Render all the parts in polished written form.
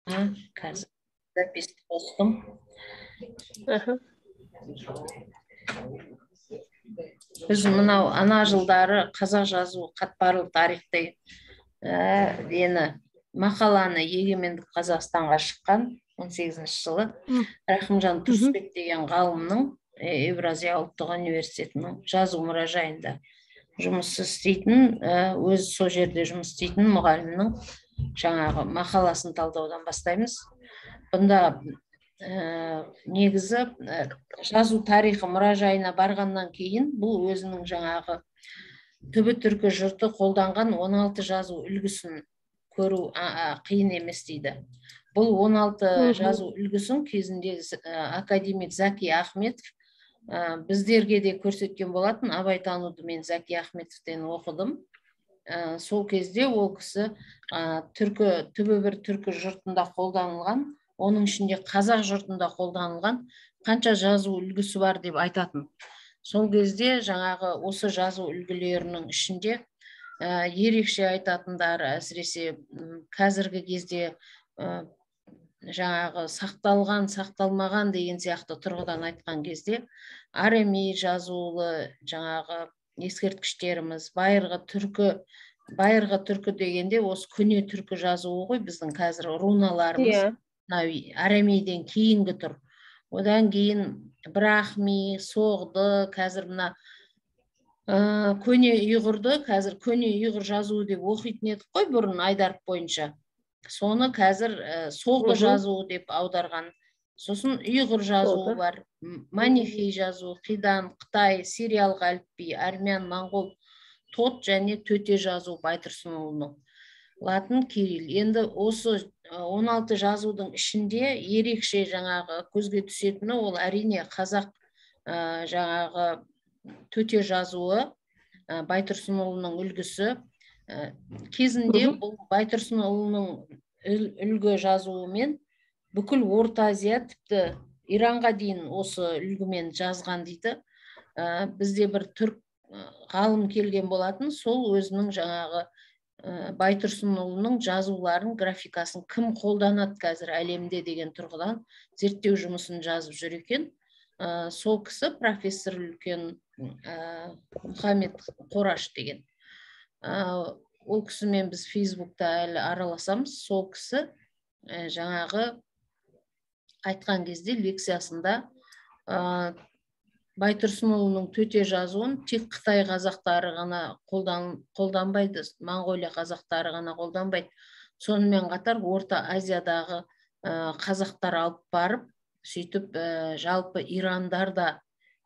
Қазір записьті қостым. Біз мынау ана жылдары қазақ жазу қатпарлы тарихты мақаланы егемендік Қазақстанға шыққан 18-ші жылы Рахымжан Тұрысбек деген ғалымның Евразия ұлттық университетінің жазу мұражайында жұмыс істейтін, өз сол жерде жұмыс істейтін мұғалімнің жаңағы мақаласын талдаудан бастаймыз. Бұнда негізі жазу тарихы мұражайына барғаннан кейін бұл өзінің жаңағы түбі түркі жұрты қолданған 16 жазу үлгісін көру қиын емес дейді. Бұл 16 жазу үлгісін кезінде академик Заки Ахметов біздерге де көрсеткен болатын. Абайтануды мен Заки Ахметовтен оқыдым. Сол кезде ол кісі түбі бір түркі жұртында қолданылған, оның ішінде қазақ жұртында қолданылған қанша жазу үлгісі бар деп айтатын. Сол кезде жаңағы осы жазу үлгілерінің ішінде ерекше айтатындары әсіресе қазіргі кезде жаңағы сақталған, сақталмаған деген сияқты тұрғыдан айтқан кезде арамей жазулы жаңағы ескерткіштеріміз, байырғы түркі дегенде осы көне түркі жазуы ғой, біздің қазір руналарымыз арамейден кейінгі тұр. Одан кейін брахми, соғды, қазір мына көне ұйғырды, қазір көне ұйғыр жазуы деп оқитын едік қой бұрын Айдаров бойынша. Соны қазір соғды жазуы деп аударған. Сосын ұйғыр жазуы бар, манихей жазуы, қидан, Қытай, сириялық әліпби, армян, моңғол, тот және төте жазуы Байтұрсынұлының. Латын, кирилл. Енді осы 16 жазудың ішінде ерекше жаңағы көзге түсетіні ол әрине қазақ жаңағы төте жазуы, Байтұрсынұлының үлгісі. Кезінде бұл Байтұрсынұлының үлгі жазуымен бүкіл Орта Азия, тіпті Иранға дейін осы үлгімен жазған дейді. Бізде бір түрк ғалым келген болатын, сол өзінің жаңағы Байтұрсынұлының жазуларын, графикасын кім қолданады қазір әлемде деген тұрғыдан зерттеу жұмысын жазып жүр екен. Сол кісі профессор үлкен Мұхаммед Қораш деген. Ол кісімен біз Фейсбукта әлі араласамыз. Сол кісі жаңағы айтқан кезде лекциясында Байтұрсынұлының төте жазуын тек Қытай қазақтары ғана қолданбайды, Моңғолия қазақтары ғана қолданбайды. Сонымен қатар Орта Азиядағы қазақтар алып барып, сөйтіп жалпы Ирандар да,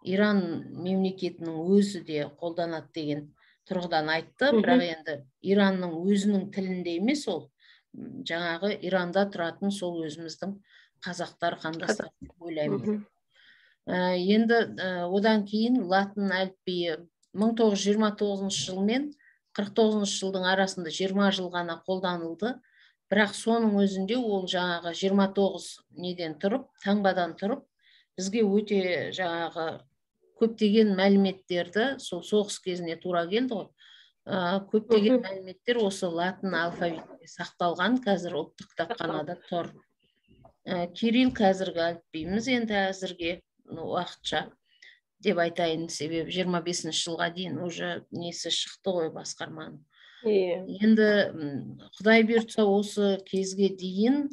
Иран мемлекетінің өзі де қолданады деген тұрғыдан айтты. Бірақ енді Иранның өзінің тілінде емес, ол жаңағы Иранда тұратын сол өзіміздің қазақтар қандастар деп ойлаймын. Енді одан кейін латын әліпбиі 1929 жыл мен 49 жылдың арасында 20 жыл ғана қолданылды. Бірақ соның өзінде ол жаңағы 29 неден тұрып, таңбадан тұрып, бізге өте жаңағы көптеген мәліметтерді, сол соғыс кезіне тура келді ғой. Көптеген мәліметтер осы латын алфавитінде сақталған, қазір ұлттық кітапханада тұр. Кирилл қазіргі әліпбиіміз енді әзірге уақытша деп айтайын, себебі 25 жылға дейін уже несі шықты ғой басқарманың. Енді Құдай бұйыртса осы кезге дейін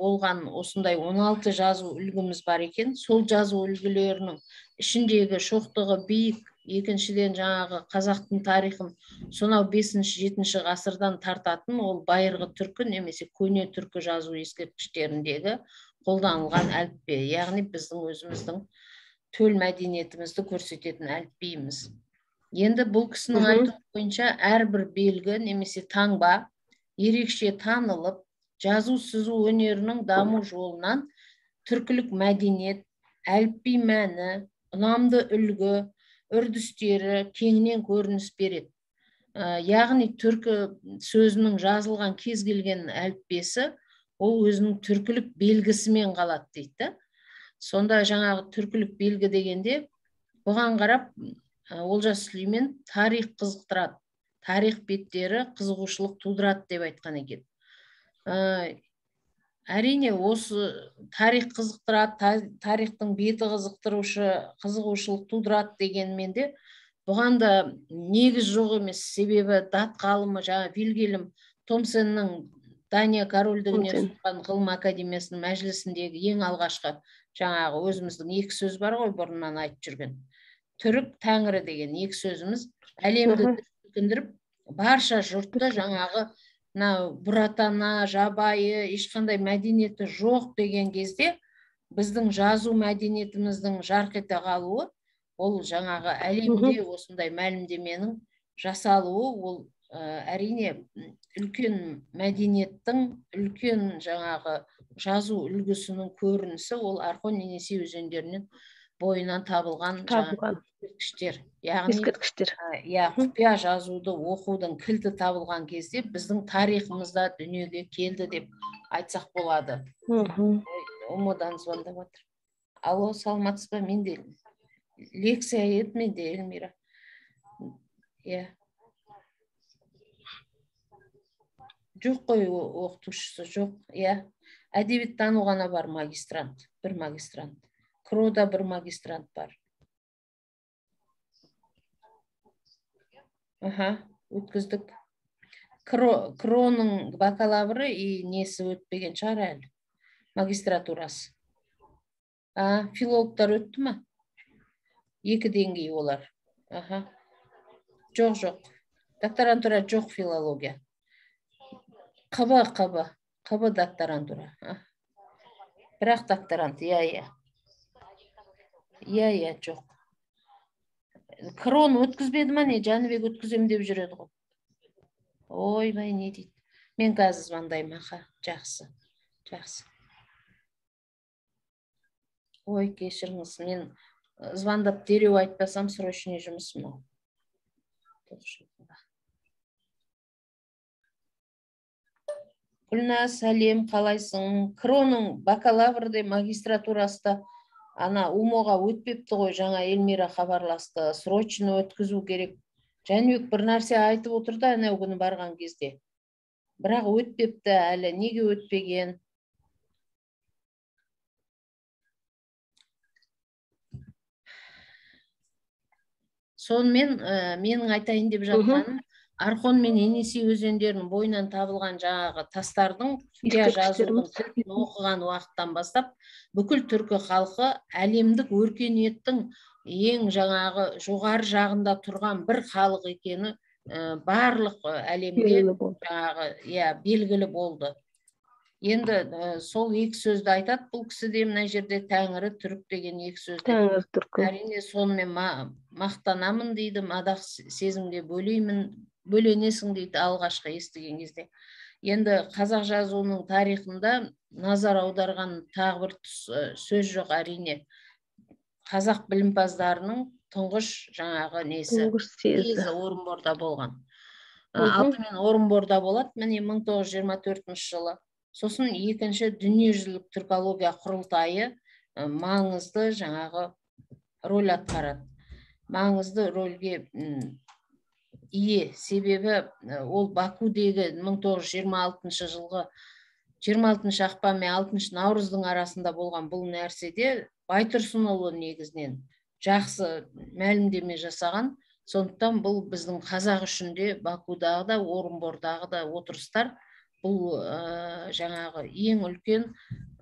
болған осындай 16 жазу үлгіміз бар екен. Сол жазу үлгілерінің ішіндегі шоқтығы биік, екіншіден жаңағы қазақтың тарихын сонау 5-7 ғасырдан тартатын ол байырғы түркі немесе көне түркі жазу ескерткіштеріндегі қолданылған әліпби, яғни біздің өзіміздің төл мәдениетімізді көрсететін әліпбиіміз. Енді бұл кісінің айтуы бойынша әрбір белгі немесе таңба ерекше танылып, жазу сызу өнерінің даму жолынан түркілік мәдениет, әліпби мәні, ұнамды үлгі, үрдістері кеңінен көрініс береді. Яғни түркі сөзінің жазылған кез келген әліпбесі ол өзінің түркілік белгісімен қалады дейді. Сонда жаңағы түркілік белгі дегенде бұған қарап Олжас Сүлеймен тарих қызықтырады, тарих беттері қызығушылық тудырады деп айтқан екен. әрине осы тарих қызықтырады, тарихтың беті қызығушылық тудырады дегенмен де бұған да негіз жоқ емес. Себебі дат ғалымы жаңа Вильгельм Томсеннің Дания корольдігіне ұсынған ғылым академиясының мәжілісіндегі ең алғашқы жаңағы өзіміздің екі сөз бар ғой, бұрыннан айтып жүрген түрік тәңірі деген екі сөзіміз әлемді дүрліктіріп барша жұртты жаңағы бұратана жабайы ешқандай мәдениеті жоқ деген кезде біздің жазу мәдениетіміздің жарқ ете қалуы, ол жаңағы әлемде осындай мәлімдеменің жасалуы, ол әрине үлкен мәдениеттің, үлкен жаңағы жазу үлгісінің көрінісі, ол Орхон Енисей өзендерінен бойынан табылған ескерткіштер. Яғни құпия жазуды оқудың кілті табылған кезде біздің тарихымызда дүниеге келді деп айтсақ болады. Омодан звондап жатыр. Алло, саламатсыз ба? Мен де лекция еді, мен де Эльмира. Жоқ қой, оқытушысы жоқ. Әдебиеттану ғана бар магистрант, бір магистрант. КРО-да бір магистрант бар. Өткіздік. КРО-ның бакалавры и несі өтпеген шығар әлі, магистратурасы. Филологтар өтті ма? 2 деңгей олар. Жоқ. Докторантура жоқ филология. Қыбы докторантура. Бірақ докторант, жоқ. Крон өткізбеді ма не? Жаныбек өткізем деп жүреді ғой. Ойбай, не дейді? Мен қазір звондаймын, жақсы. Ой, кешіріңіз, мен звондап дереу айтпасам, срочный жұмысым. Гүлназ, сәлем, қалайсың? Кроның бакалаврды магистратурасында УМО-ға өтпепті ғой, жаңа Эльмира хабарласты, срочно өткізу керек. Жәнібек бір нәрсе айтып отырды анау күні барған кезде. Бірақ өтпепті әлі, неге өтпеген? Сонымен менің айтайын деп жатқаным, Орхон мен Енисей өзендерінің бойынан табылған жаңағы тастардың жазудың кілтін оқыған уақыттан бастап бүкіл түркі халқы әлемдік өркениеттің ең жаңағы жоғары жағында тұрған бір халық екені барлық әлемде жаңағы белгілі болды. Енді сол екі сөзді айтады бұл кісі де, мына жерде тәңірі түрік деген екі сөзді. Әрине сонымен мақтанамын дейді, мадақ сезімде бөленесің дейді алғашқы естіген кезде. Енді қазақ жазуының тарихында назар аударған тағы бір сөз жоқ, әрине. Қазақ білімпаздарының тұңғыш жаңағы несі Орынборда болған. Алдымен Орынборда болады, міне 1924 жылы. Сосын екінші дүниежүзілік түркология құрылтайы маңызды жаңағы рөл атқарады. Маңызды рөлге ие, себебі ол Бакудегі 1926 жылғы 26 ақпан мен 6 наурыздың арасында болған бұл нәрседе Байтұрсынұлы негізінен жақсы мәлімдеме жасаған. Сондықтан бұл біздің қазақ үшін де Бакудағы да, Орынбордағы да отырыстар бұл жаңағы ең үлкен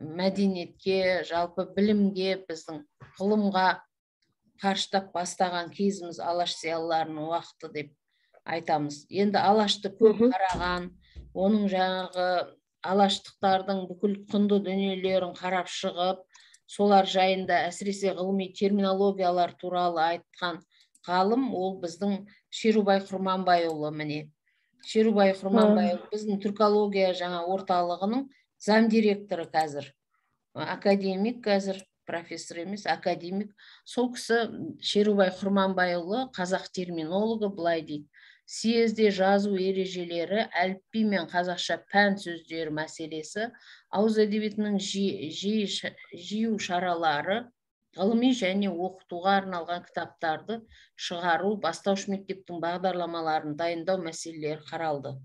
мәдениетке, жалпы білімге, біздің ғылымға қарыштап бастаған кезіміз Алаш зиялыларының уақыты деп айтамыз. Енді Алашты көп қараған, оның жаңағы алаштықтардың бүкіл құнды дүниелерін қарап шығып, солар жайында әсіресе ғылыми терминологиялар туралы айтқан ғалым, ол біздің Шерубай Құрманбайұлы. Міне Шерубай Құрманбайұлы біздің түркология жаңа орталығының замдиректоры қазір. Академик қазір, профессор емес, академик. Сол кісі Шерубай Құрманбайұлы қазақ терминологы былай дейді: съезде жазу ережелері, әліпби мен қазақша пән сөздері мәселесі, ауыз әдебиетінің жию шаралары, ғылыми және оқытуға арналған кітаптарды шығару, бастауыш мектептің бағдарламаларын дайындау мәселелері қаралды.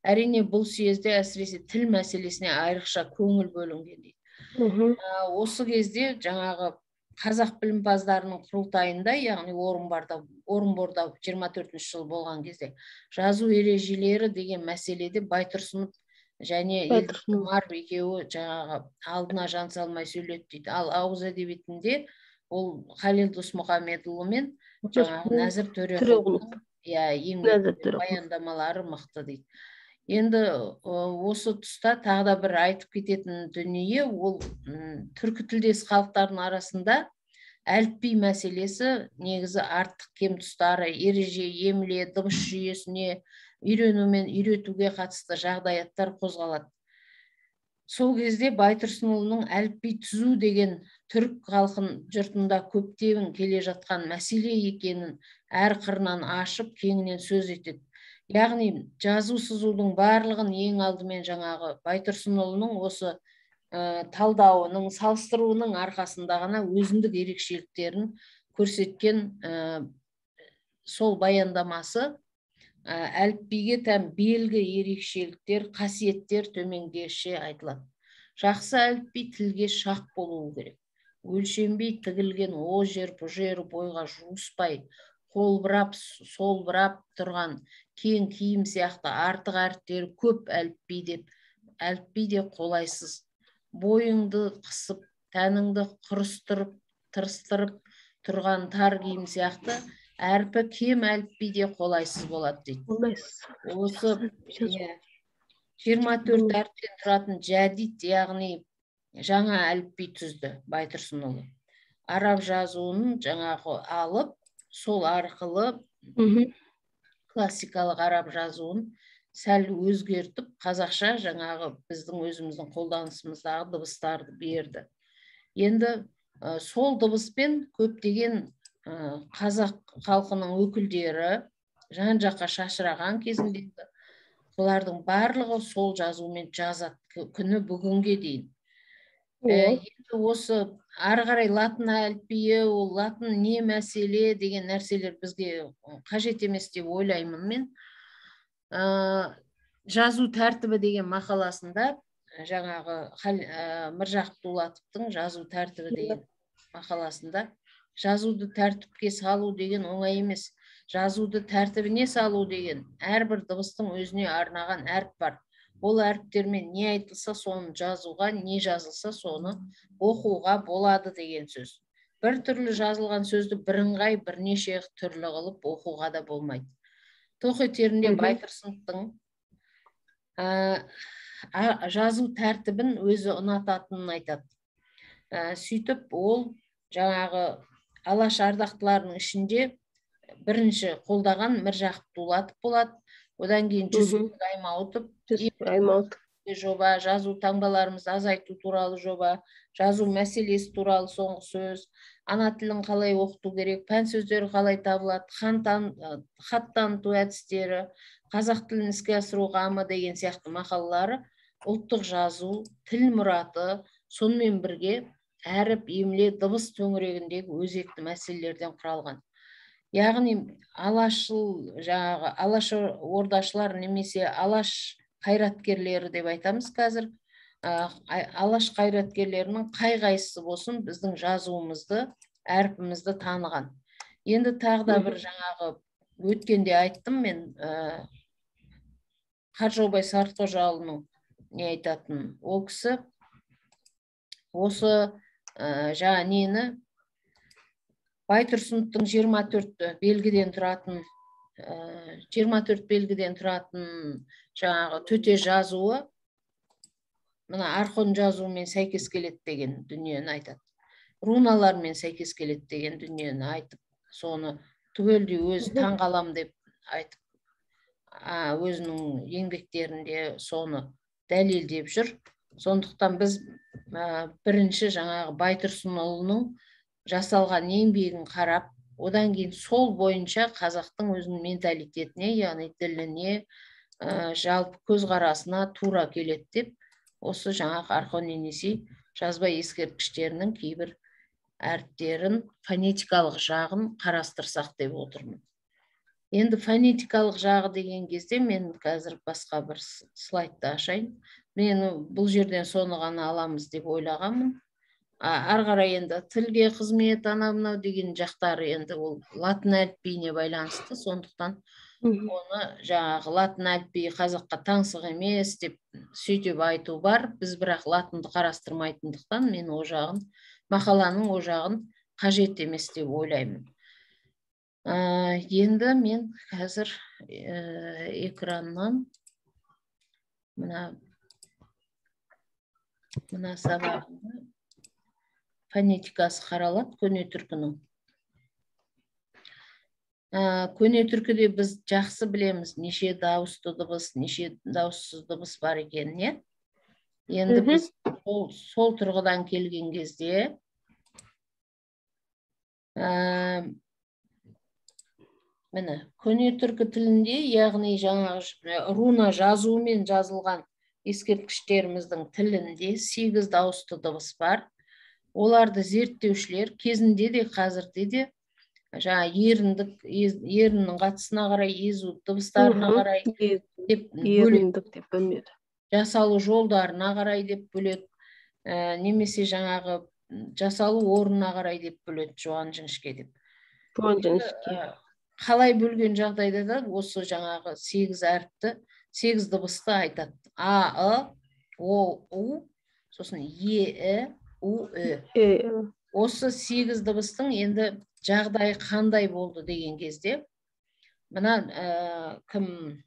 Әрине бұл съезде әсіресе тіл мәселесіне айрықша көңіл бөлінген дейді. Осы кезде жаңағы қазақ білімпаздарының құрылтайында, яғни Орынборда 24-ші жыл болған кезде жазу ережелері деген мәселеде Байтұрсынов және Елдімар екеуі жаңағы алдына жан салмай сөйледі дейді. Ал ауыз әдебиетінде ол Халел Досмұхамедұлы мен жаңағы Нәзір Төреқұлының еңбек баяндамалары мықты дейді. Енді осы тұста тағы да бір айтып кететін дүние, ол түркі тілдес халықтардың арасында әліпби мәселесі негізі артық кем тұстары, ереже, емле, дыбыс жүйесіне үйрену мен үйретуге қатысты жағдаяттар қозғалады. Сол кезде Байтұрсынұлының әліпби түзу деген түрік халқын жұртында көптен келе жатқан мәселе екенін әр қырынан ашып кеңінен сөз етеді. Яғни жазу сызудың барлығын ең алдымен жаңағы Байтұрсынұлының осы талдауының, салыстыруының арқасында ғана өзіндік ерекшеліктерін көрсеткен сол баяндамасы әліпбиге тән белгі ерекшеліктер, қасиеттер төмендегіше айтылады. Жақсы әліпби тілге шақ болуы керек. Өлшенбей тігілген о жер бұ жері бойға жуыспай, қолбырап, солбырап тұрған кең киім сияқты артық әріптері көп әліпби де қолайсыз. Бойыңды қысып, тәніңді құрыстырып, тырыстырып тұрған тар киім сияқты әрпі кем әліпби де қолайсыз болады дейді. Осы 24 әріптен тұратын жәдид, яғни жаңа әліпби түзді Байтұрсынұлы. Араб жазуын жаңағы алып, сол арқылы классикалық араб жазуын сәл өзгертіп, қазақша жаңағы біздің өзіміздің қолданысымыздағы дыбыстарды берді. Енді сол дыбыспен көптеген қазақ халқының өкілдері жан-жаққа шашыраған кезінде олардың барлығы сол жазумен жазады күні бүгінге дейін. Енді осы ары қарай латын әліпбиі, ол латын не мәселе деген нәрселер бізге қажет емес деп ойлаймын мен. Жазу тәртібі деген мақаласында жаңағы Міржақып Дулатовтың жазу тәртібі деген мақаласында жазуды тәртіпке салу деген оңай емес. Жазуды тәртібіне салу деген әрбір дыбыстың өзіне арнаған әріп бар. Ол әріптермен не айтылса соны жазуға, не жазылса соны оқуға болады деген сөз. Бір түрлі жазылған сөзді бірыңғай бірнеше түрлі қылып оқуға да болмайды. Тоқетерінде Байтұрсыновтың жазу тәртібін өзі ұнататынын айтады. Сөйтіп ол жаңағы алаш ардақтыларының ішінде бірінші қолдаған Міржақып Дулатов болады. Одан кейін Жүсіп Аймауытов жоба, жазу таңбаларымызды азайту туралы жоба, жазу мәселесі туралы соңғы сөз, ана тілін қалай оқыту керек, пән сөздері қалай табылады, хат таныту әдістері, қазақ тілін іске асыру қамы деген сияқты мақалалары ұлттық жазу, тіл мұраты, сонымен бірге әріп, емле, дыбыс төңірегіндегі өзекті мәселелерден құралған. Яғни алаш ордашылар немесе алаш қайраткерлері деп айтамыз қазір. Алаш қайраткерлерінің қай-қайсысы болсын біздің жазуымызды, әрпімізді таныған. Енді тағы да бір жаңағы өткенде айттым мен, Қаржаубай Сартқожаұлының не айтатын. Ол кісі осы жаңа нені Байтұрсыновтың 24 белгіден тұратын жаңағы төте жазуы мына архон жазуымен сәйкес келеді деген дүниені айтады. Руналармен сәйкес келеді деген дүниені айтып, соны түгелдей өзі таңғалам деп айтып, өзінің еңбектерінде соны дәлелдеп жүр. Сондықтан біз бірінші жаңағы Байтұрсынұлының жасалған еңбегін қарап, одан кейін сол бойынша қазақтың өзінің менталитетіне, яғни тіліне, жалпы көзқарасына тура келеді деп, осы жаңағы Орхон-Енисей жазба ескерткіштерінің кейбір әріптерін, фонетикалық жағын қарастырсақ деп отырмын. Енді фонетикалық жағы деген кезде мен қазір басқа бір слайдты ашайын. Мен бұл жерден соны ғана аламыз деп ойлағанмын. Ары қарай енді тілге қызмет анау мынау деген жақтары енді ол латын әліпбиіне байланысты, сондықтан оны жаңағы латын әліпбиі қазаққа таңсық емес деп сөйтіп айту бар. Біз бірақ латынды қарастырмайтындықтан мен о жағын, мақаланың о жағын қажет емес деп ойлаймын. Енді мен қазір экраннан мына сабағында фонетикасы қаралады көне түркінің. Көне түркіде біз жақсы білеміз неше дауысты дыбыс, неше дауыссыз дыбыс бар екенін. Енді біз сол тұрғыдан келген кезде міне көне түркі тілінде, яғни жаңағы руна жазуымен жазылған ескерткіштеріміздің тілінде 8 дауысты дыбыс бар. Оларды зерттеушілер кезінде де қазірде де жаңа еріннің қатысына қарай, езу дыбыстарына қарай деп бөледі. Жасалу жолдарына қарай деп бөледі. Немесе жаңағы жасалу орнына қарай деп бөледі, жуан жіңішке деп. Жуан жіңішке. Қалай бөлген жағдайда да осы жаңағы 8 әріпті, 8 дыбысты айтады. А, О, У, сосын Е, У, Ö. Осы 8 дыбыстың енді жағдайы қандай болды деген кезде, мына кім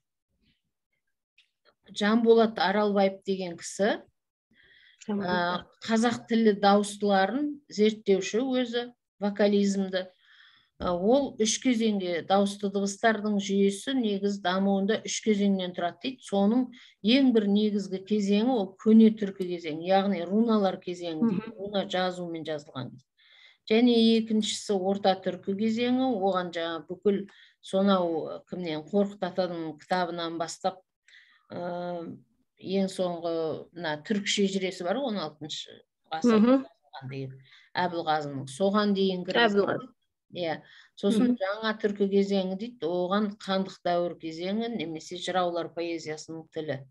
Жанболат Аралбаев деген кісі қазақ тілі дауыстыларын зерттеуші өзі, вокализмді. Ол 3 кезеңге, дауысты дыбыстардың жүйесі негіз дамуында 3 кезеңнен тұрады дейді. Соның ең бір негізгі кезеңі ол көне түркі кезеңі, яғни руналар кезеңі дейді. Руна жазумен жазылған. Және екіншісі орта түркі кезеңі, оған жаңа бүкіл сонау кімнен Қорқыт Атаның кітабынан бастап ең соңғы түркі шежіресі бар, 16-шы ғасырда деген Әбілғазының, соған дейін кіргізген. Сосын жаңа түркі кезеңі дейді, оған хандық дәуір кезеңі немесе жыраулар поэзиясының тілі.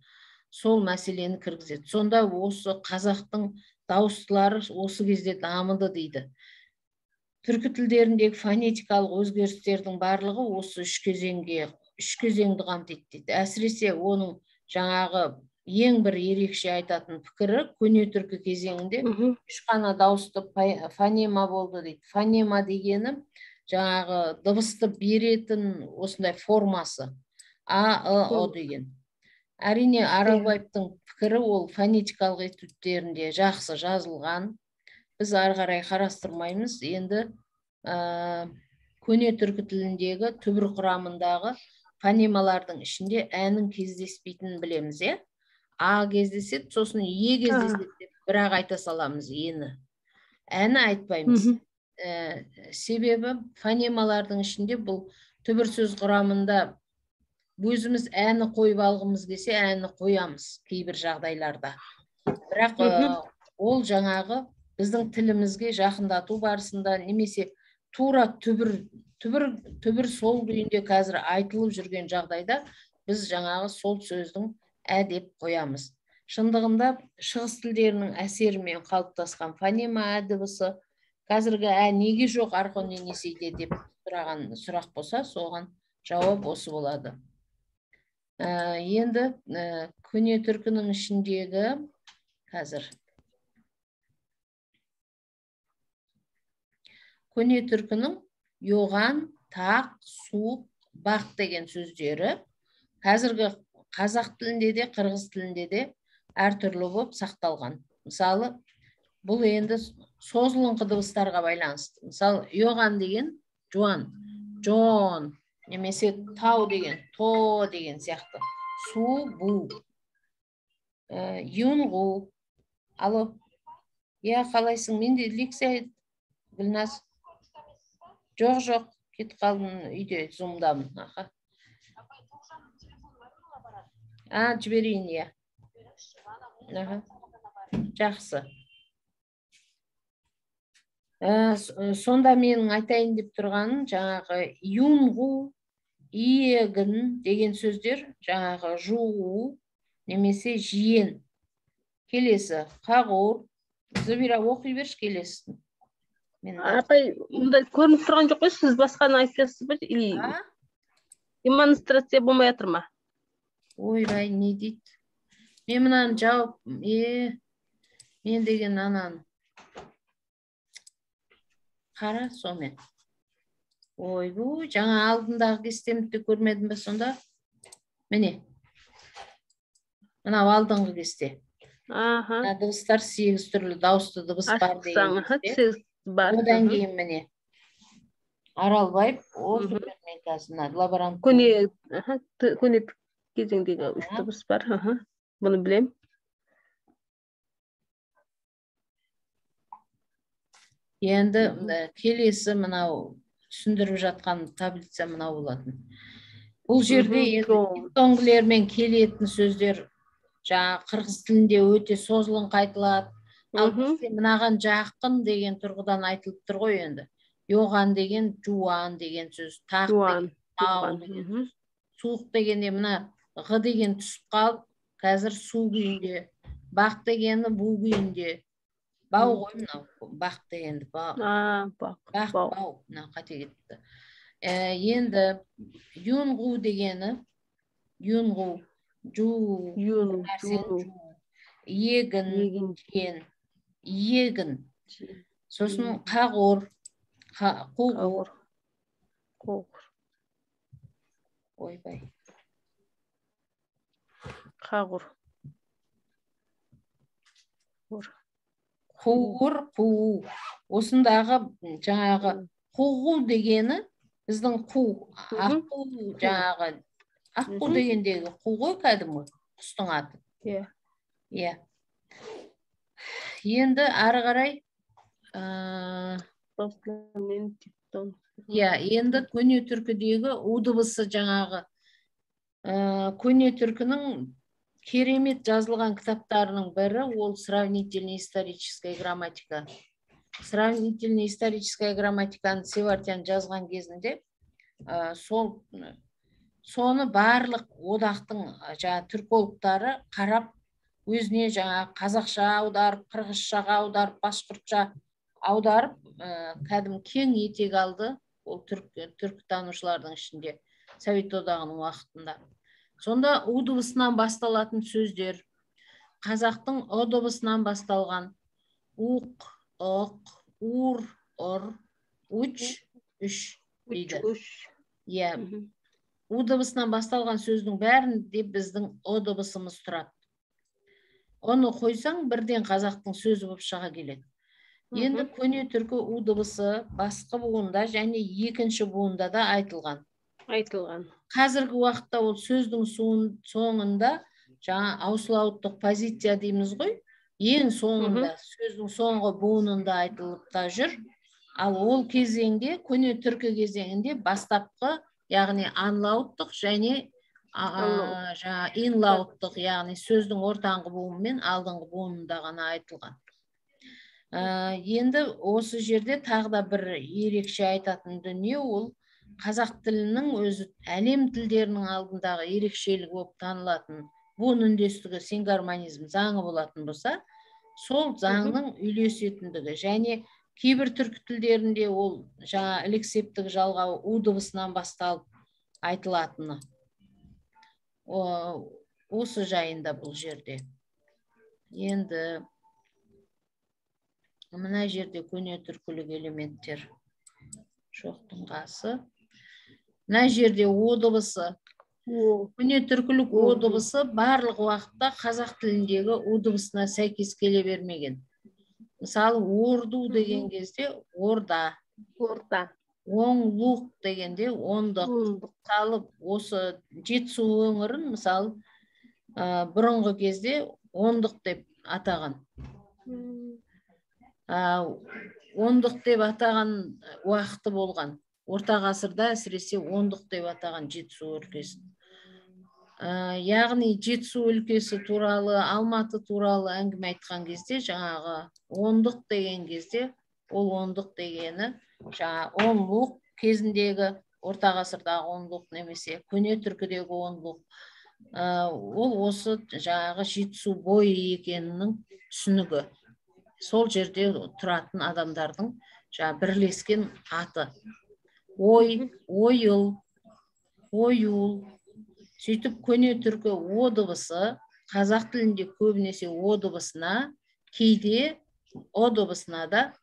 Сол мәселені кіргізеді. Сонда осы қазақтың дауыстылары осы кезде дамыды дейді. Түркі тілдеріндегі фонетикалық өзгерістердің барлығы осы 3 кезеңді қамтиды дейді. Әсіресе оның жаңағы ең бір ерекше айтатын пікірі көне түркі кезеңінде 3 қана дауысты фонема болды дейді. Фонема дегені жаңағы дыбысты беретін осындай формасы. А, О деген. Әрине Аралбаевтың пікірі ол фонетикалық этюдтерінде жақсы жазылған. Біз ары қарай қарастырмаймыз. Енді көне түркі тіліндегі түбір құрамындағы фонемалардың ішінде әнің кездеспейтінін білеміз, А кездеседі, сосын Е кездеседі деп бірақ айта саламыз ені. Әні айтпаймыз. Себебі фонемалардың ішінде бұл түбір сөз құрамында өзіміз әні қойып алғымыз келсе, әні қоямыз кейбір жағдайларда. Бірақ ол жаңағы біздің тілімізге жақындату барысында немесе тура түбір сол күйінде қазір айтылып жүрген жағдайда біз жаңағы сол сөздің деп қоямыз. Шындығында шығыс тілдерінің әсерімен қалыптасқан фонема дыбысы қазіргі неге жоқ Архон-Енесейде деп сұраған сұрақ болса, соған жауап осы болады. Енді көне түркінің ішіндегі қазір көне түркінің йоған, тақ, суық, бақ деген сөздері қазіргі қазақ тілінде де, қырғыз тілінде де әртүрлі болып сақталған. Мысалы, бұл енді созылыңқы дыбыстарға байланысты. Мысалы, йоған деген жуан, жон, немесе тау деген, то деген сияқты. Су, бу. Юнғу. Алло. Қалайсың? Мен де лекция Гүлназ. Жоқ, кетіп қалдым үйде, зумдамын. Жіберейін, Жақсы. Сонда менің айтайын деп тұрғаным жаңағы юнғу, иегін деген сөздер жаңағы жуу немесе жиен. Келесі қағур. Забира оқи берші келесін. Апай, мұнда көрініп тұрған жоқ қой, сіз басқаны айтып жатсыз ба? Демонстрация болмай жатыр ма? Ойбай, не дейді? Мен мынаны жауап, мен деген ананы. Қара сомен. Ойбу, жаңа алдындағы кестемді көрмедім бе сонда? Міне. Мынау алдыңғы кесте. Дыбыстар 8 түрлі дауысты дыбыс бар деген кесте. Одан кейін міне. Аралбаев, ол көрмей қазына, лаборант. Көне кезеңдегі 3 дыбыс бар. Бұны білем. Енді келесі мынау түсіндіріп жатқан таблица мынау болатын. Бұл жерде дифтонгілермен келетін сөздер жаңа қырғыз тілінде өте созылын қайтылады. Ал бізде мынаған жақын деген тұрғыдан айтылып тұр ғой енді. Йоған деген жуан деген сөз. Тақ деген тау деген сөз. Суық дегенде мына ғы деген түсіп қалып, қазір су күйінде. Бақ дегені бұл күйінде. Бау ғой мынау. Бақ дегенді. Бақ, бау. Мына қате кетті. Енді юнғу дегені. Юнғу. Егін. Егін. Сосын қағур. Қуғур. Ойбай. Қағур. Қуғур, қуу. Осындағы жаңағы қуғу дегені біздің қу. Аққу жаңағы. Аққу дегендегі қу ғой кәдімгі құстың аты. Иә. Енді ары қарай енді көне түркідегі у дыбысы жаңағы көне түркінің керемет жазылған кітаптарының бірі ол сравнительная историческая грамматика. Сравнительная историческая грамматиканы Севардиан жазған кезінде соны барлық одақтың түркологтары қарап өзіне жаңа қазақша аударып, қырғызшаға аударып, башқұртша аударып, кәдім кең етек алды ол түркітанушылардың ішінде Совет одағының уақытында. Сонда у дыбысынан басталатын сөздер қазақтың о дыбысынан басталған уқ, оқ, ур, ұр, үш дейді. Иә. У дыбысынан басталған сөздің бәрінде біздің о дыбысымыз тұрады. Оны қойсаң бірден қазақтың сөзі болып шыға келеді. Енді көне түркі у дыбысы басқы буында және екінші буында да айтылған. Қазіргі уақытта ол сөздің соңында жаңа ауслауыттық позиция дейміз ғой. Ең соңында, сөздің соңғы буынында айтылып та жүр. Ал ол кезеңде, көне түркі кезеңінде бастапқы, яғни анлауыттық және инлауыттық, яғни сөздің ортаңғы буыны мен алдыңғы буынында ғана айтылған. Енді осы жерде тағы да бір ерекше айтатын дүние ол қазақ тілінің өзі әлем тілдерінің алдындағы ерекшелігі болып танылатын буын үндестігі сингармонизм заңы болатын болса, сол заңның үйлесетіндігі және кейбір түркі тілдерінде ол жаңа ілік-септік жалғау у дыбысынан басталып айтылатыны. Осы жайында бұл жерде. Енді мына жерде көне түркілік элементтер шоқтың қасы. Мына жерде о дыбысы. Көне түркілік о дыбысы барлық уақытта қазақ тіліндегі о дыбысына сәйкес келе бермеген. Мысалы, орду деген кезде орда. Оңлық дегенде ондық. Мысалы, осы Жетісу өңірін, мысалы, бұрынғы кезде ондық деп атаған. Ондық деп атаған уақыты болған. Орта ғасырда әсіресе ондық деп атаған Жетісу өлкесін. Яғни Жетісу өлкесі туралы, Алматы туралы әңгіме айтқан кезде жаңағы ондық деген кезде ол ондық дегені жаңа оңлық кезіндегі орта ғасырдағы онлық немесе көне түркідегі онлық, ол осы жаңағы жетісу бойы екенінің түсінігі. Сол жерде тұратын адамдардың бірлескен аты. Ой, ойыл, ойыл. Сөйтіп көне түркі о дыбысы қазақ тілінде көбінесе о дыбысына, кейде о дыбысына да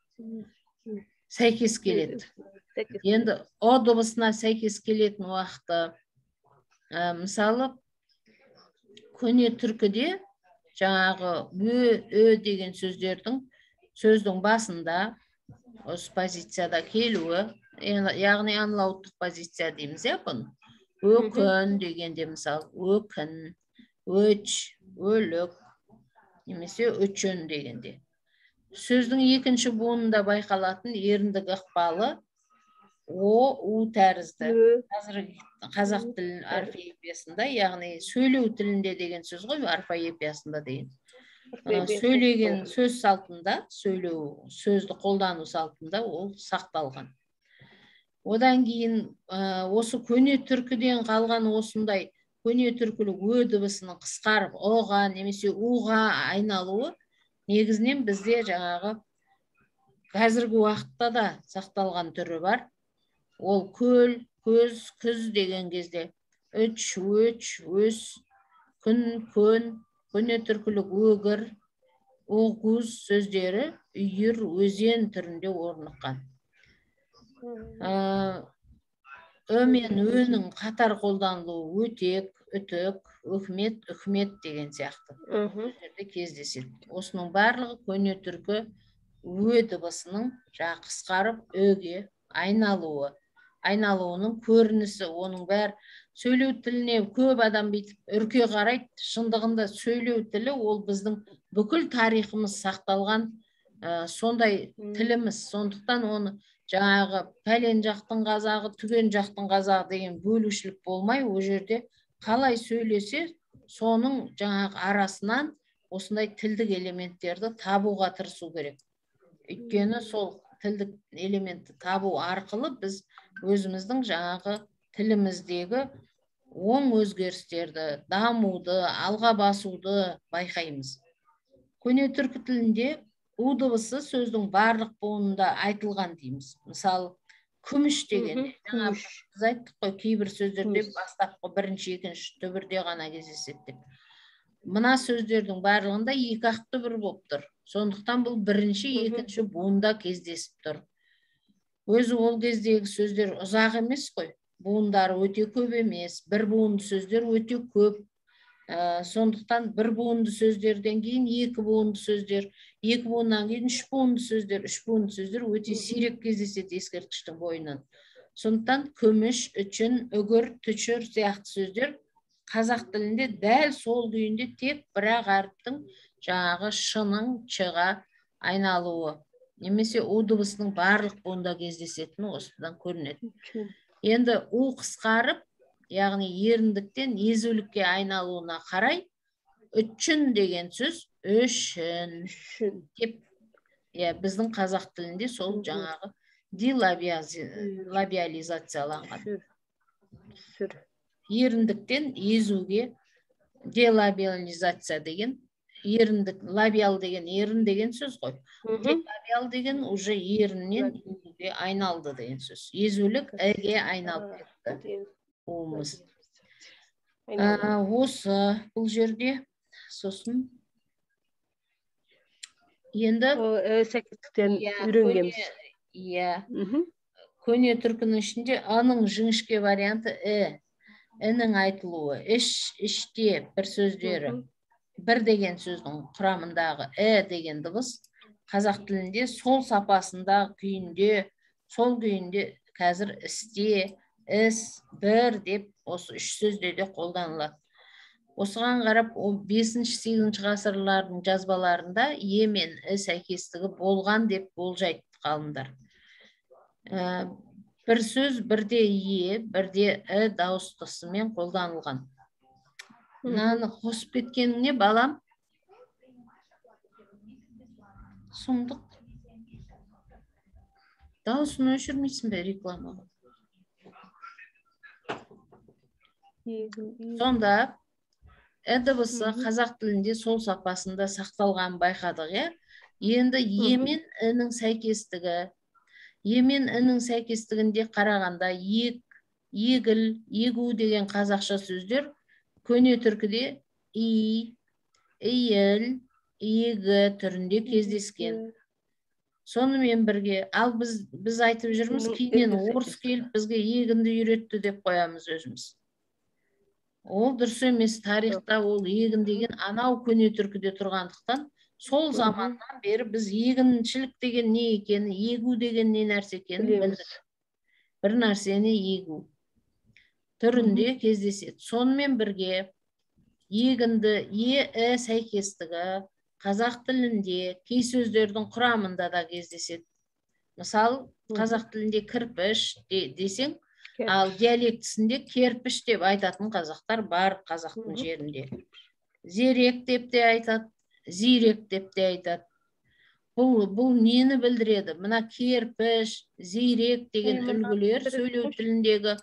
сәйкес келеді. Енді о дыбысына сәйкес келетін уақыты, мысалы, көне түркіде жаңағы ө деген сөздің басында осы позицияда келуі, яғни анлауттық позиция дейміз, бұны. Өкін дегенде, мысалы, өкін, өч, өлік, немесе өчөн дегенде. Сөздің екінші буынында байқалатын еріндік ықпалы у тәрізді. Қазіргі қазақ тіл орфоэпиясында, яғни сөйлеу тілінде деген сөз ғой, орфоэпиясында деген. Сөйлеген сөз салтында, сөзді қолдану салтында ол сақталған. Одан кейін осы көне түркіден қалған осындай көне түркілік ө дыбысының қысқарып оға немесе уға айналуы негізінен бізде жаңағы қазіргі уақытта да сақталған түрі бар. Ол көл, көз, күз деген кезде үч, өч, өс, күн, көн, көне түркілік өгір, оғуз сөздері үйір, өзен түрінде орныққан. Ö мен өнің қатар қолданылуы өтек, үтік, өкімет, үкімет деген сияқты сөздерде кездеседі. Осының барлығы көне түркі ө дыбысының қысқарып өге айналуының көрінісі. Оның бәрі сөйлеу тіліне көп адам бүйтіп үрке қарайды. Шындығында сөйлеу тілі ол біздің бүкіл тарихымыз сақталған сондай тіліміз. Сондықтан оны жаңағы пәлен жақтың қазағы, түген жақтың қазағы деген бөлушілік болмай, о жерде қалай сөйлесе, соның жаңағы арасынан осындай тілдік элементтерді табуға тырысу керек. Өйткені сол тілдік элементті табу арқылы біз өзіміздің жаңағы тіліміздегі оң өзгерістерді, дамуды, алға басуды байқаймыз. Көне түркі тілінде у дыбысы сөздің барлық буынында айтылған дейміз. Мысалы, күміш деген. Біз айттық қой, кейбір сөздерде бастапқы бірінші, екінші түбірде ғана кездеседі деп. Мына сөздердің барлығында екі ақ түбір болып тұр. Сондықтан бұл бірінші, екінші буында кездесіп тұр. Өзі ол кездегі сөздер ұзақ емес қой. Буындары өте көп емес. Бір буынды сөздер өте көп. Сондықтан бір буынды сөздерден кейін екі буынды сөздер, екі буыннан кейін үш буынды сөздер өте сирек кездеседі ескерткіштің бойынан. Сондықтан күміш, үшін, үгір, түчір сияқты сөздер қазақ тілінде дәл сол күйінде тек бір-ақ әріптің жаңағы шының чыға айналуы немесе у дыбысының барлық буында кездесетіні осыдан көрінеді. Енді у қысқарып, яғни еріндіктен езулікке айналуына қарай үшін деген сөз үшін деп, біздің қазақ тілінде сол жаңағы делабиализацияланған. Еріндіктен езуге делабиализация деген, еріндік, лабиал деген ерін деген сөз ғой. Делабиал деген уже еріннен езуге айналды деген сөз. Езулік әге айналды кетті. Осы бұл жерде сосын енді сәйкестіктен үйренгенбіз. Көне түркінің ішінде аның жіңішке варианты інің айтылуы, іште бір сөздері, бір деген сөздің құрамындағы деген дыбыс қазақ тілінде сол сапасында күйінде, сол күйінде қазір істе, іс, бір деп осы үш сөзде де қолданылады. Осыған қарап, 5-8 ғасырлардың жазбаларында е мен сәйкестігі болған деп болжайды ғалымдар. Бір сөз бірде е, бірде дауыстысымен қолданылған. Мынаны қосып кеткеніңе балам? Сұмдық. Дауысын өшірмейсің бе рекламаға? Сонда дыбысы қазақ тілінде сол сапасында сақталғанын байқадық, иә? Енді е мен інің сәйкестігі, е мен інің сәйкестігінде қарағанда егіл, егу деген қазақша сөздер көне түркіде и, иіл, егі түрінде кездескен. Сонымен бірге, ал біз айтып жүрміз, кейіннен орыс келіп бізге егінді үйретті деп қоямыз өзіміз. Ол дұрыс емес, тарихта ол егін деген анау көне түркіде тұрғандықтан, сол заманнан бері біз егіншілік деген не екенін, егу деген не нәрсе екенін білдік. Бір нәрсені егу түрінде кездеседі. Сонымен бірге егінді е сәйкестігі қазақ тілінде кей сөздердің құрамында да кездеседі. Мысалы, қазақ тілінде кірпіш десең, ал диалектісінде керпіш деп айтатын қазақтар бар қазақтың жерінде. Зерек деп те айтады, зирек деп те айтады. Бұл нені білдіреді? Мына керпіш, зирек деген үлгілер сөйлеу тіліндегі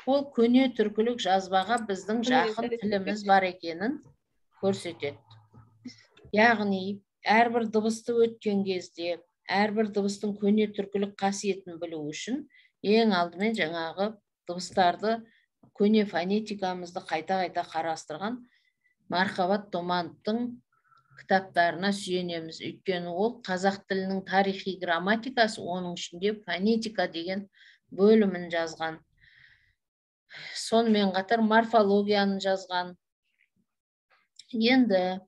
ол көне түркілік жазбаға біздің жақын тіліміз бар екенін көрсетеді. Яғни, әрбір дыбысты өткен кезде, әрбір дыбыстың көне түркілік қасиетін білу үшін ең алдымен жаңағы дыбыстарды көне фонетикамызды қайта-қайта қарастырған Мархабат Томановтың кітаптарына сүйенеміз. Өйткені ол қазақ тілінің тарихи грамматикасы, оның ішінде фонетика деген бөлімін жазған. Сонымен қатар морфологияны жазған. Енді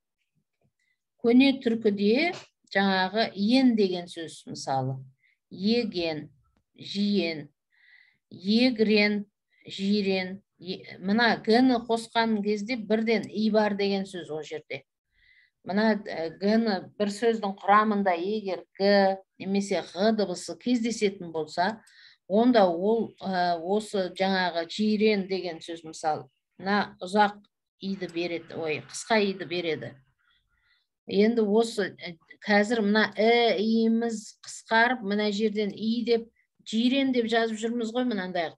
көне түркіде жаңағы ен деген сөз, мысалы, еген, жиен, егрен, жирен, мына г-ні қосқан кезде бірден и бар деген сөз ол жерде. Мына г-ні бір сөздің құрамында егер г немесе ғ дыбысы кездесетін болса, онда ол осы жаңағы жирен деген сөз, мысалы, мына ұзақ иді береді, қысқа иді береді. Енді осы қазір мына иіміз қысқарып, мына жерден и деп, жирен деп жазып жүрміз ғой, мынандай.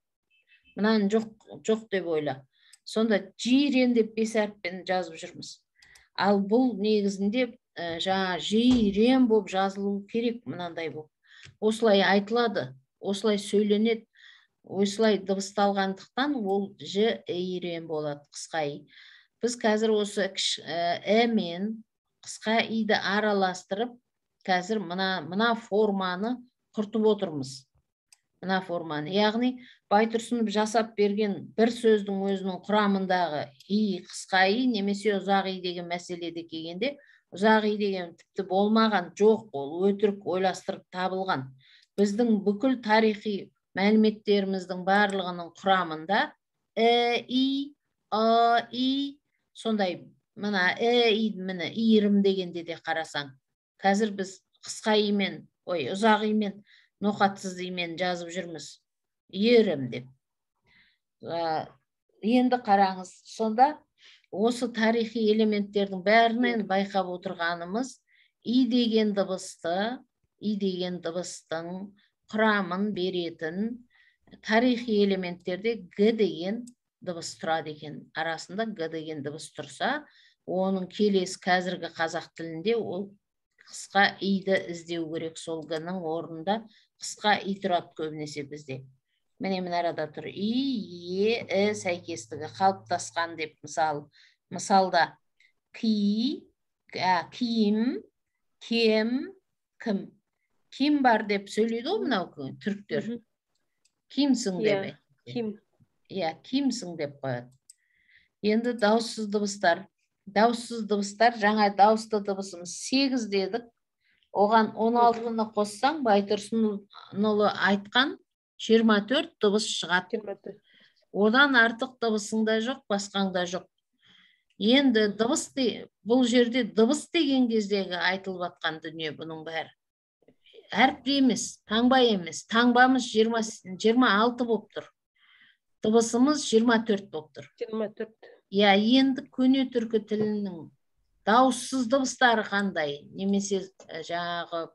Мынаны жоқ деп ойла. Сонда жирен деп бес әріппен жазып жүрміз. Ал бұл негізінде жаңа жирен болып жазылу керек, мынандай болып. Осылай айтылады, осылай сөйленеді, осылай дыбысталғандықтан ол жирен болады, қысқа и. Біз қазір осы мен қысқа иді араластырып, қазір мына форманы құртып отырмыз. Мына форманы. Яғни, Байтұрсынов жасап берген бір сөздің өзінің құрамындағы и, қысқа и, немесе ұзақ и деген мәселеде келгенде, ұзақ и деген тіпті болмаған, жоқ, ол өтірік ойластырып табылған. Біздің бүкіл тарихи мәліметтеріміздің барлығының құрамында и, и, сондай мына міне иірім дегенде де қарасаң, қазір біз қысқа имен, ұзақ имен, ноқатсыз имен жазып жүрміз. Иірім деп. Енді қараңыз, сонда осы тарихи элементтердің бәрінен байқап отырғанымыз и деген дыбыстың құрамын беретін тарихи элементтерде г деген дыбыс тұрады екен. Арасында г деген дыбыс тұрса, оның келесі қазіргі қазақ тілінде ол қысқа иді іздеу керек. Сол г-нің орнында қысқа и тұрады көбінесе бізде. Міне арада тұр и, е сәйкестігі қалыптасқан деп, мысалда киім, кем, кім. Ким бар деп сөйлейді ғой мынау түріктер. Кимсің деп. Кимсің деп қояды. Енді дауыссыз дыбыстар. Дауыссыз дыбыстар, жаңа дауысты дыбысымыз 8 дедік. Оған 16-ны қоссаң, Байтұрсынұлы айтқан 24 дыбыс шығады. Одан артық дыбысыңда жоқ, басқаңда жоқ. Енді дыбыс, бұл жерде дыбыс деген кездегі айтылып атқан дүние бұның бәрі. Әріп емес, таңба емес. Таңбамыз 26 болып тұр. Дыбысымыз 24 болып тұр. 24. Енді көне түркі тілінің дауыссыз дыбыстары қандай, немесе жаңағы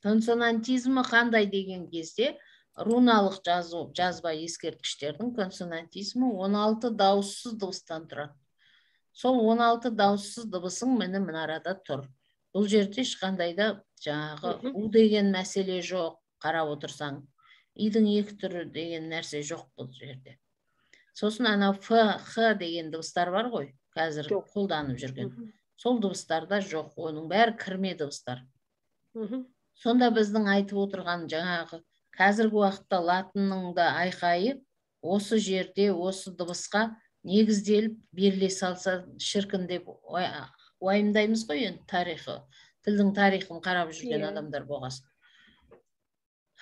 консонантизмі қандай деген кезде, руналық жазба ескерткіштердің консонантизмі 16 дауыссыз дыбыстан тұрады. Сол 16 дауыссыз дыбысың міне мынарада тұр. Бұл жерде ешқандай да жаңағы у деген мәселе жоқ, қарап отырсаң. Идің екі түрі деген нәрсе жоқ бұл жерде. Сосын ана ф, х деген дыбыстар бар ғой, қазір қолданып жүрген. Сол дыбыстарда жоқ, оның бәрі кірме дыбыстар. Сонда біздің айтып отырған жаңағы қазіргі уақытта латынның да айқайы осы жерде, осы дыбысқа негізделіп беріле салса шіркін деп уайымдаймыз ғой енді тарихы. Тілдің тарихын қарап жүрген адамдар болғасын.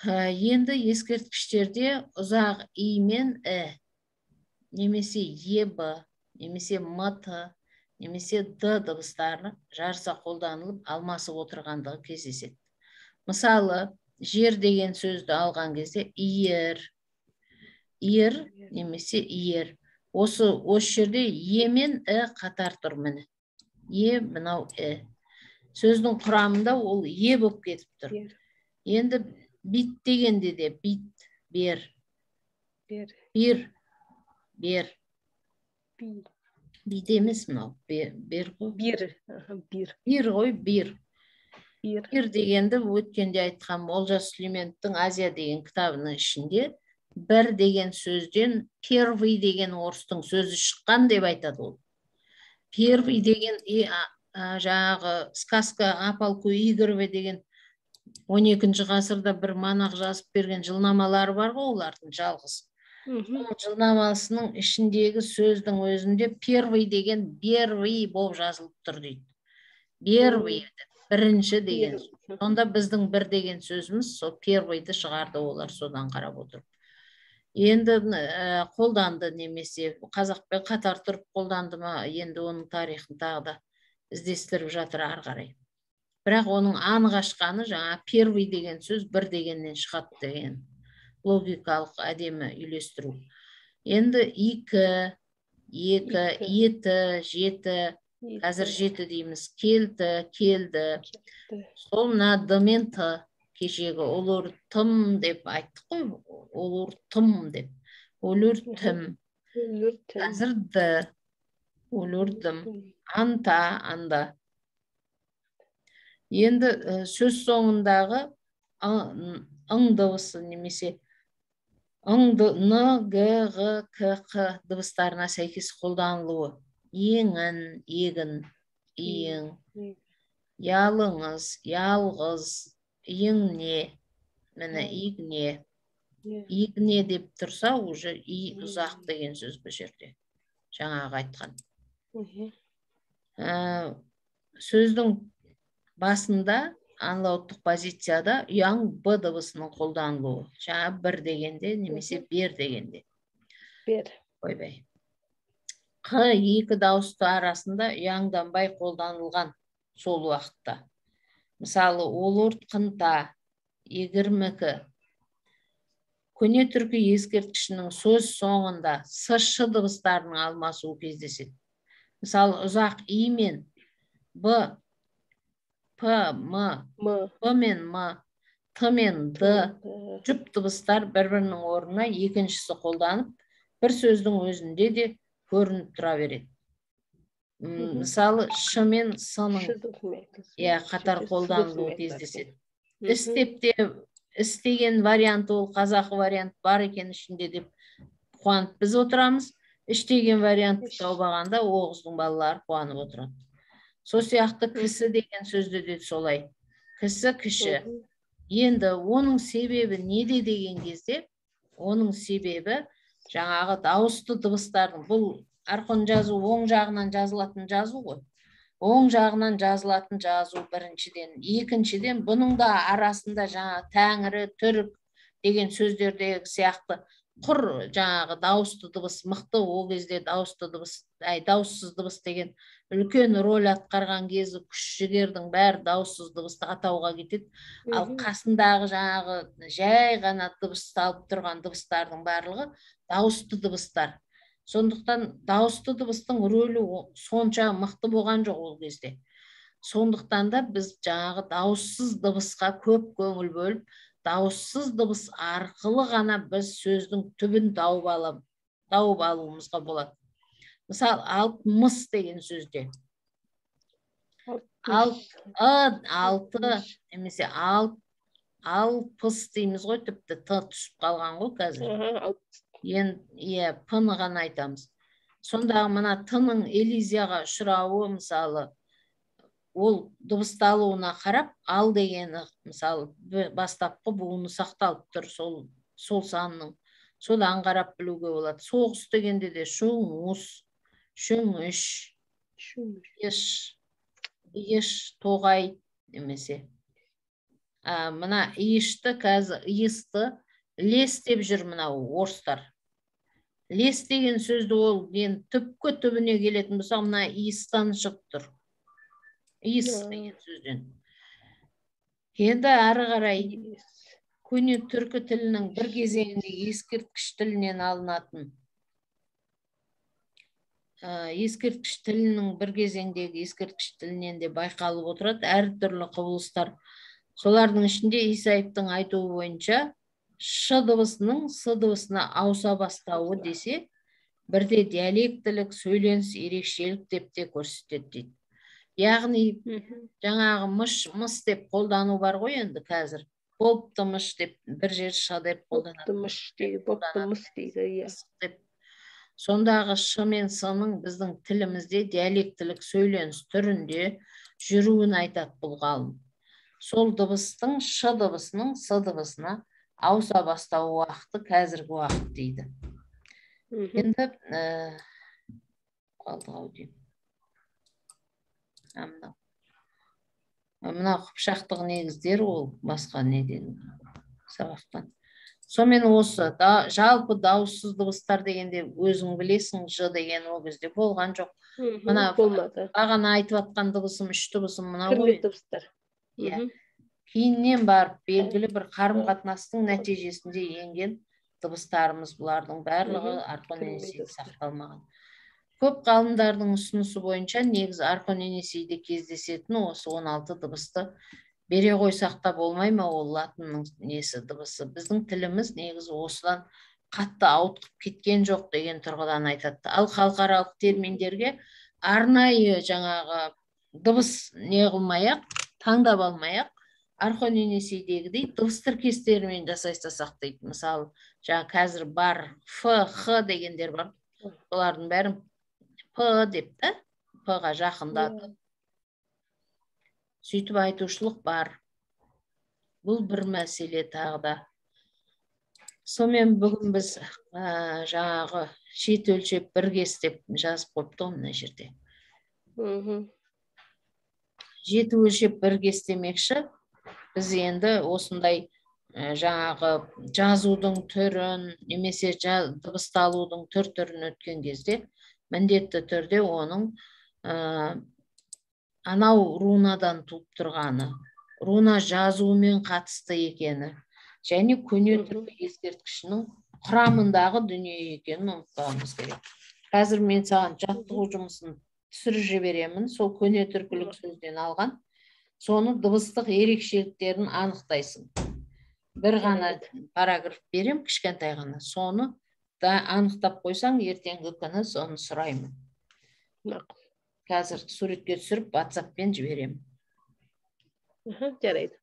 Енді ескерткіштерде ұзақ и мен ә, немесе еб, немесе мт, немесе д дыбыстары жарыса қолданылып алмасып отырғандығы кездеседі. Мысалы, жер деген сөзді алған кезде иер, немесе иер. Осы жерде е мен ә қатар тұр міне. Е мынау ә. Сөздің құрамында ол е болып кетіп тұр. Енді бит дегенде де бит, бер. Бит емес мынау, бер ғой. Бир ғой, бир. Бир дегенді өткенде айтқан Олжас Сүлейменовтің Азия деген кітабының ішінде бір деген сөзден первый деген орыстың сөзі шыққан деп айтады ол. Первый деген жаңағы сказка о полку Игореве деген 12-ші ғасырда бір манақ жазып берген жылнамалары бар ғой олардың жалғыз. Жылнамасының ішіндегі сөздің өзінде первый деген первый болып жазылып тұр дейді. Первый, бірінші деген. Сонда біздің бір деген сөзіміз сол первыйды шығарды олар содан қарап отырып. Енді қолданды немесе қазақпен қатар тұрып қолданды ма, енді оның тарихын тағы да іздестіріп жатыр ары қарай. Бірақ оның анық ашқаны жаңа первый деген сөз бір дегеннен шығады деген логикалық әдемі үйлестіру. Енді екі, еті, жеті, қазір жеті дейміз, келді. Сол мына д мен т кешегі олар тым деп айттық қой, олар тым деп. Олар тім. Қазір д, олар дым. Анта, анда. Енді сөз соңындағы ың дыбысы немесе н, г, ғ, к, қ дыбыстарына сәйкес қолданылуы. Еңін, егін, иің, ялыңыз, ялғыз, иіңне, міне игне. Игне деп тұрса, уже и ұзақ деген сөз бұл жерде. Жаңағы айтқан. Сөздің басында аналогтық позицияда ұяң б дыбысының қолданылуы. Жаңа бір дегенде немесе бер дегенде. Ойбай. Қ екі дауысты арасында ұяңданбай қолданылған сол уақытта. Мысалы, олар қынта, егірмікі. Көне түркі ескерткішінің сөз соңында с-ш дыбыстарының алмасуы кездеседі. Мысалы, ұзақ и мен б, п, м, п мен м, т мен д жұп дыбыстар бір-бірінің орнына екіншісі қолданып, бір сөздің өзінде де көрініп тұра береді. Мысалы, ш мен с-ның қатар қолданылуы кездеседі. Істеген варианты ол қазақы вариант бар екен ішінде деп қуанып біз отырамыз. Іштеген вариантты таубағанда оғыздың балалары қуанып отырады. Сол сияқты кісі деген сөзді де солай. Кісі, кіші. Енді оның себебі неде деген кезде, оның себебі жаңағы дауысты дыбыстардың, бұл арқон жазу оң жағынан жазылатын жазу ғой. Оң жағынан жазылатын жазу біріншіден. Екіншіден, бұның да арасында жаңа тәңірі, түрік деген сөздердегі сияқты құр жаңағы дауысты дыбыс мықты, ол кезде дауысты дыбыс, дауыссыз дыбыс деген үлкен рөл атқарған кезі күш жігердің бәрі дауыссыз дыбысты атауға кетеді. Ал қасындағы жаңағы жай ғана дыбысты алып тұрған дыбыстардың барлығы дауысты дыбыстар. Сондықтан дауысты дыбыстың рөлі сонша мықты болған жоқ ол кезде. Сондықтан да біз жаңағы дауыссыз дыбысқа көп көңіл бөліп, дауыссыз дыбыс арқылы ғана біз сөздің түбін тауып алуымызға болады. Мысалы, алп мыс деген сөзде алты немесе алпыс дейміз ғой, тіпті т түсіп қалған ғой қазір. Енді п-ны ғана айтамыз. Сондағы мына т-ның элизияға ұшырауы, мысалы, ол дыбысталуына қарап, ал дегені, мысалы, бастапқы буыны сақталып тұр, сол санның. Содан қарап білуге болады. Соғыс дегенде де шөңіш, еш, тоғай немесе. Мына иішті қазір, иісті лес деп жүр мына орыстар. Лес деген сөзді ол түпкі түбіне келетін болса, мына иістан шығып тұр. Иіс деген сөзден. Енді ары қарай көне түркі тілінің бір кезеңіндегі ескерткіш тілінен алынатын, ескерткіш тілінің бір кезеңдегі ескерткіш тілінен де байқалып отырады әртүрлі құбылыстар. Солардың ішінде Исаевтың айтуы бойынша ш дыбысының с дыбысына ауыса бастауы десе, бірде диалектілік сөйленіс ерекшелік деп те көрсетеді дейді. Яғни жаңағы мыс деп қолдану бар ғой енді қазір. Болыпты мыш деп бір жер ш деп қолданады. Болыпты мыс дейді. Сондағы ш мен с-ның біздің тілімізде диалектілік сөйленіс түрінде жүруін айтады бұл ғалым. Сол дыбыстың ш дыбысының с дыбысына ауыса бастау уақыты қазіргі уақыт дейді. Енді қалдығау деймін. Мына қыпшақтық негіздер ол басқа неден сабақтан. Сонымен осы жалпы дауыссыз дыбыстар дегенде өзің білесің, ж деген ол кезде болған жоқ. Мына бағана айтып атқан дыбысым, үш дыбысым мына ғой. Кейіннен барып белгілі бір қарым-қатынастың нәтижесінде енген дыбыстарымыз, бұлардың барлығы орфоненесейде сақталмаған. Көп ғалымдардың ұсынысы бойынша негізі орфоненесейде кездесетін осы 16 дыбысты бере қойсақ та болмай ма, ол латынның несі дыбысы. Біздің тіліміз негізі осыдан қатты ауытқып кеткен жоқ деген тұрғыдан айтады. Ал халықаралық терминдерге арнайы жаңағы дыбыс не қылмай-ақ, таңдап алмай-ақ, орфоненесейдегідей дыбыс тіркестерімен жасайсақ дейді. Мысалы, жаңа қазір бар ф, х дегендер бар. Олардың бәрін п деп та, п-ға жақындады. Сөйтіп айтушылық бар. Бұл бір мәселе тағы да. Сонымен бүгін біз жаңағы шет өлшеп біргес деп жазып қойыпты мына жерде. Жеті өлшеп біргес демекші, біз енді осындай жаңағы жазудың түрін, немесе дыбысталудың түрін өткен кезде міндетті түрде оның анау рунадан туып тұрғаны, руна жазуымен қатысты екені, және көне түркі ескерткішінің құрамындағы дүние екенін ұмытпауымыз керек. Қазір мен саған жаттығу жұмысын түсіріп жіберемін, сол көне түркілік сөзден алған, соны дыбыстық ерекшеліктерін анықтайсың. Бір ғана параграф берем, кішкентай ғана. Соны да анықтап қойсаң, ертеңгі күні соны сұраймын. Қазір суретке түсіріп WhatsApp-пен жіберем. Жарайды.